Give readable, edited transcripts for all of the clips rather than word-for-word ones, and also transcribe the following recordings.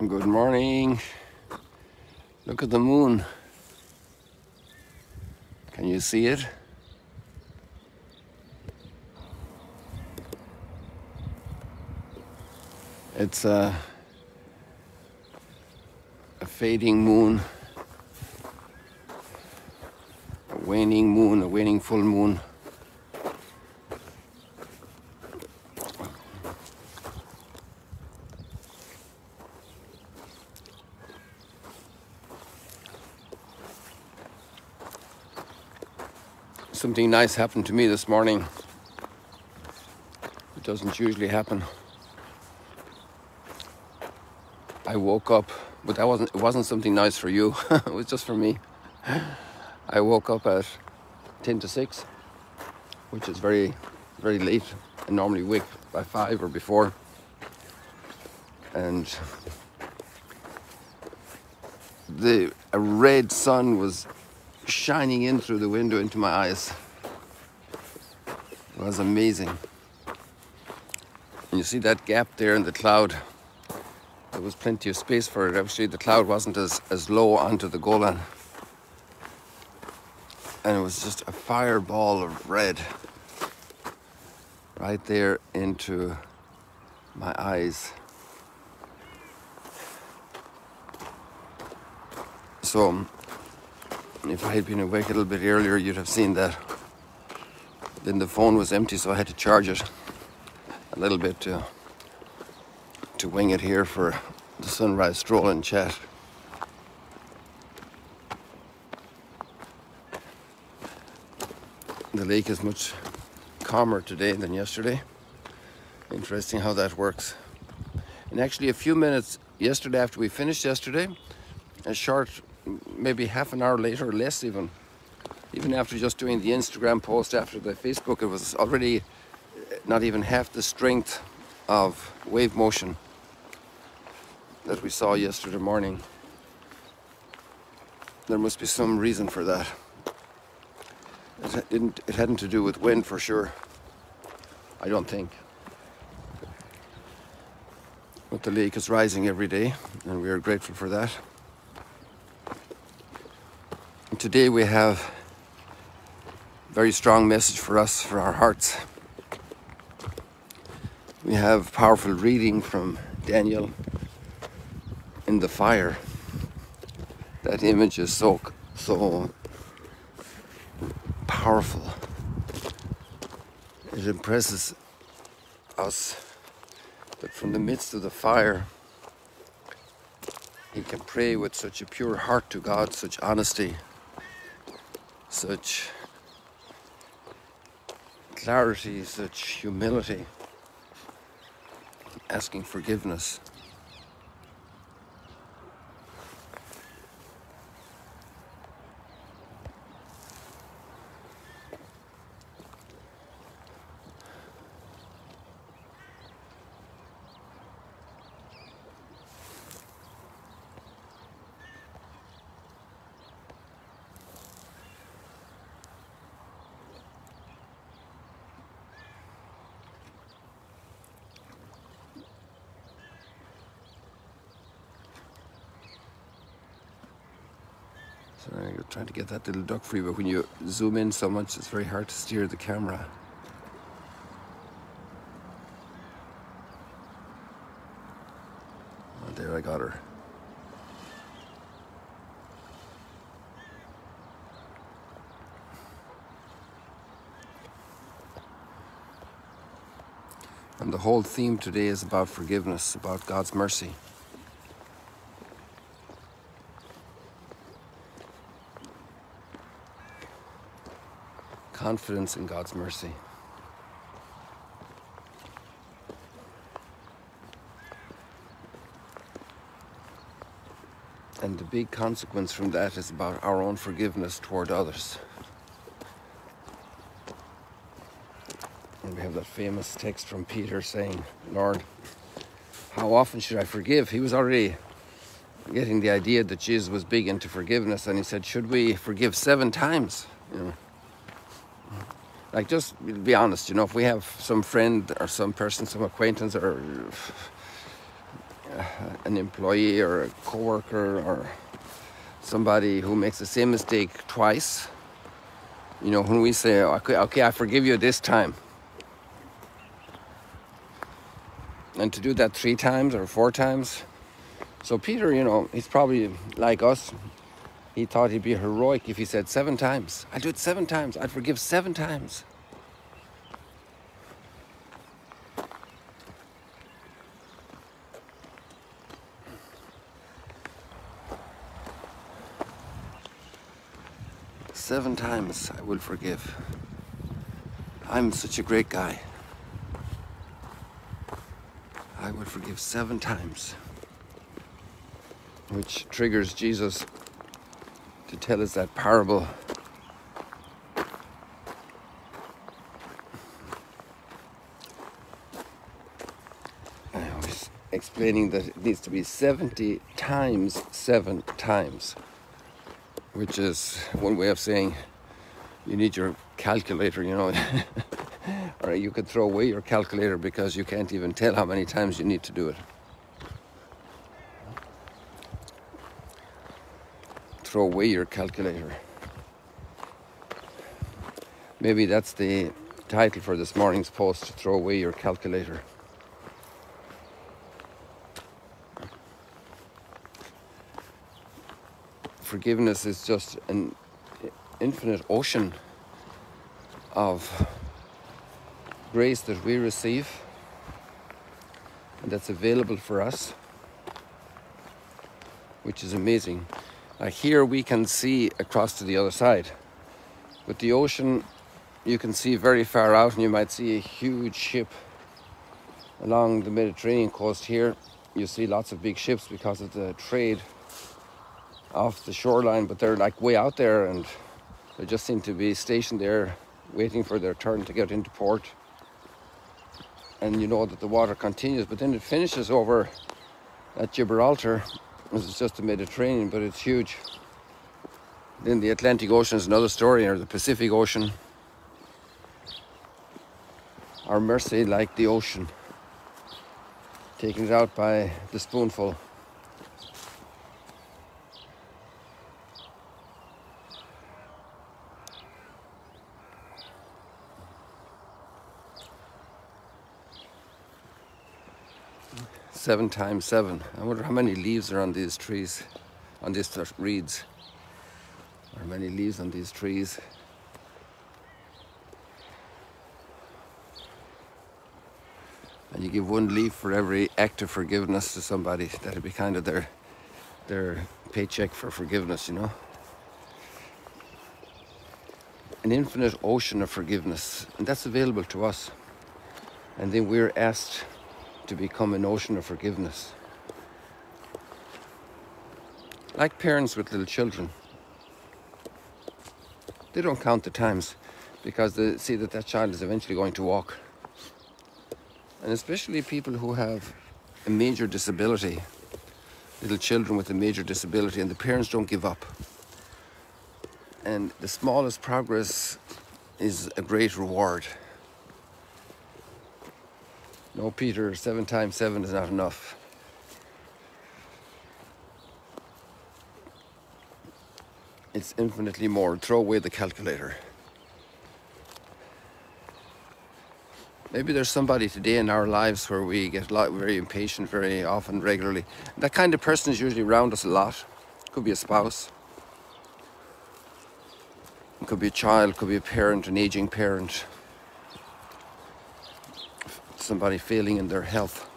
Good morning. Look at the moon. Can you see it? It's a fading moon, a waning moon, a waning full moon. Something nice happened to me this morning. It doesn't usually happen. I woke up, but it wasn't something nice for you. It was just for me. I woke up at 10 to 6, which is very, very late. I normally wake by 5 or before. And a red sun was shining in through the window into my eyes. It was amazing. And you see that gap there in the cloud? There was plenty of space for it. Actually, the cloud wasn't as low onto the Golan. And it was just a fireball of red right there into my eyes. So, if I had been awake a little bit earlier, you'd have seen that. Then the phone was empty, so I had to charge it a little bit to wing it here for the sunrise stroll and chat. The lake is much calmer today than yesterday. Interesting how that works. And actually a few minutes yesterday, after we finished yesterday, a short, maybe half an hour later or less even after just doing the Instagram post after the Facebook, it was already not even half the strength of wave motion that we saw yesterday morning. There must be some reason for that. It hadn't to do with wind for sure, I don't think. But the lake is rising every day, and we are grateful for that. And today we have a very strong message for us, for our hearts. We have powerful reading from Daniel in the fire. That image is so powerful. It impresses us that from the midst of the fire, he can pray with such a pure heart to God, such honesty, such clarity, such humility, asking forgiveness. Sorry, I'm trying to get that little duck free, but when you zoom in so much, it's very hard to steer the camera. Oh, there, I got her. And the whole theme today is about forgiveness, about God's mercy. Confidence in God's mercy. And the big consequence from that is about our own forgiveness toward others. And we have that famous text from Peter saying, Lord, how often should I forgive? He was already getting the idea that Jesus was big into forgiveness, and he said, should we forgive 7 times? You know, like, just be honest, you know, if we have some friend or some person, some acquaintance or an employee or a coworker or somebody who makes the same mistake twice. You know, when we say, okay, I forgive you this time. And to do that 3 times or 4 times. So Peter, you know, he's probably like us. He thought he'd be heroic if he said 7 times. I'd do it 7 times. I'd forgive 7 times. Seven times I will forgive. I'm such a great guy. I will forgive 7 times. Which triggers Jesus to tell us that parable. I was explaining that it needs to be 70 times 7 times. Which is one way of saying you need your calculator, you know. Or you could throw away your calculator because you can't even tell how many times you need to do it. Throw away your calculator. Maybe that's the title for this morning's post, throw away your calculator. Forgiveness is just an infinite ocean of grace that we receive and that's available for us, which is amazing. Here we can see across to the other side. With the ocean, you can see very far out, and you might see a huge ship along the Mediterranean coast here. You see lots of big ships because of the trade off the shoreline, but they're like way out there and they just seem to be stationed there waiting for their turn to get into port. And you know that the water continues, but then it finishes over at Gibraltar. It's just the Mediterranean, but it's huge. Then the Atlantic Ocean is another story, or the Pacific Ocean. Our mercy like the ocean, taking it out by the spoonful. Seven times 7. I wonder how many leaves are on these trees, on these reeds. How many leaves on these trees? And you give 1 leaf for every act of forgiveness to somebody. That'd be kind of their paycheck for forgiveness, you know. An infinite ocean of forgiveness, and that's available to us. And then we're asked to become an ocean of forgiveness. Like parents with little children. They don't count the times because they see that that child is eventually going to walk. And especially people who have a major disability, little children with a major disability, and the parents don't give up. And the smallest progress is a great reward. No, Peter, 7 times 7 is not enough. It's infinitely more. Throw away the calculator. Maybe there's somebody today in our lives where we get very impatient very often, regularly. That kind of person is usually around us a lot. Could be a spouse. It could be a child, could be a parent, an aging parent. Somebody failing in their health.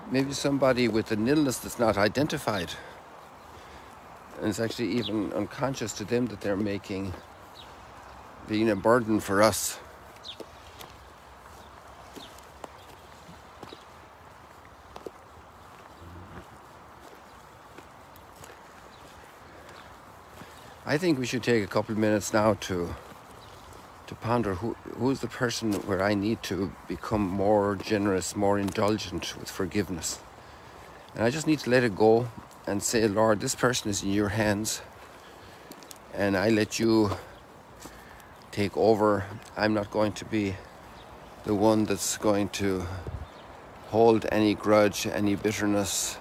Maybe somebody with an illness that's not identified. And it's actually even unconscious to them that they're being a burden for us. I think we should take a couple of minutes now to ponder who's the person where I need to become more generous, more indulgent with forgiveness. And I just need to let it go and say, Lord, this person is in your hands, and I let you take over. I'm not going to be the one that's going to hold any grudge, any bitterness.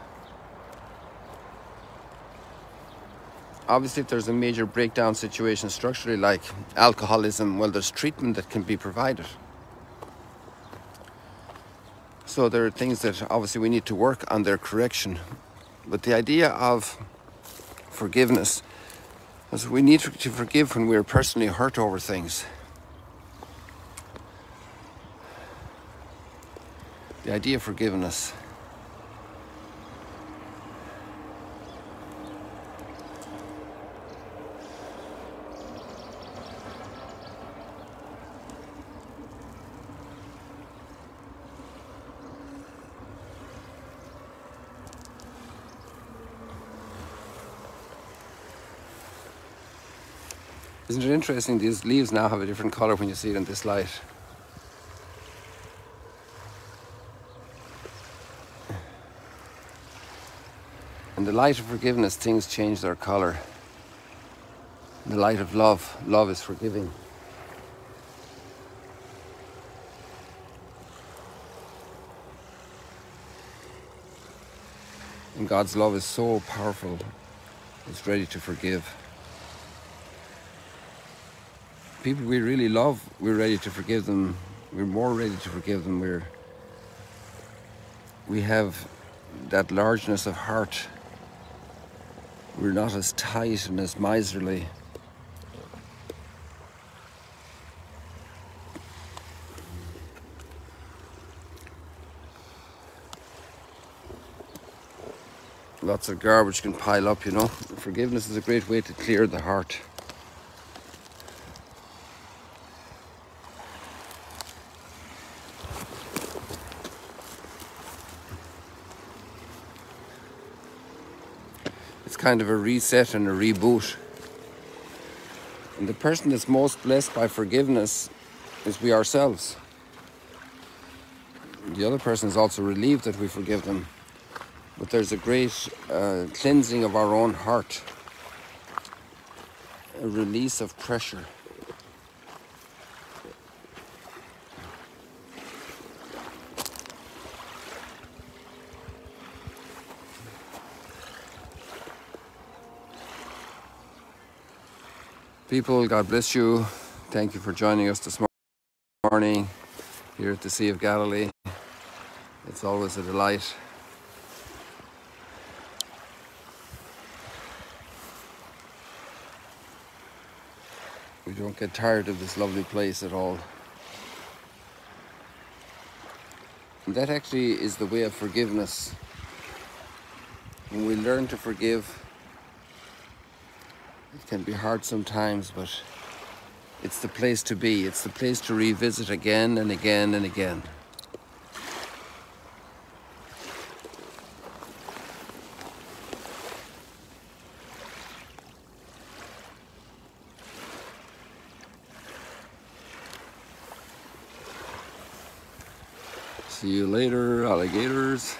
Obviously, if there's a major breakdown situation structurally like alcoholism, well, there's treatment that can be provided. So there are things that obviously we need to work on their correction. But the idea of forgiveness is we need to forgive when we're personally hurt over things. The idea of forgiveness. Isn't it interesting? These leaves now have a different color when you see it in this light. In the light of forgiveness, things change their color. In the light of love, love is forgiving. And God's love is so powerful, it's ready to forgive. People we really love, we're ready to forgive them. We're more ready to forgive them. We have that largeness of heart. We're not as tight and as miserly. Lots of garbage can pile up, you know. Forgiveness is a great way to clear the heart. It's kind of a reset and a reboot. And the person that's most blessed by forgiveness is we ourselves. The other person is also relieved that we forgive them. But there's a great cleansing of our own heart, a release of pressure. People, God bless you. Thank you for joining us this morning here at the Sea of Galilee. It's always a delight. We don't get tired of this lovely place at all. And that actually is the way of forgiveness. When we learn to forgive, it can be hard sometimes, but it's the place to be. It's the place to revisit again and again and again. See you later, alligators.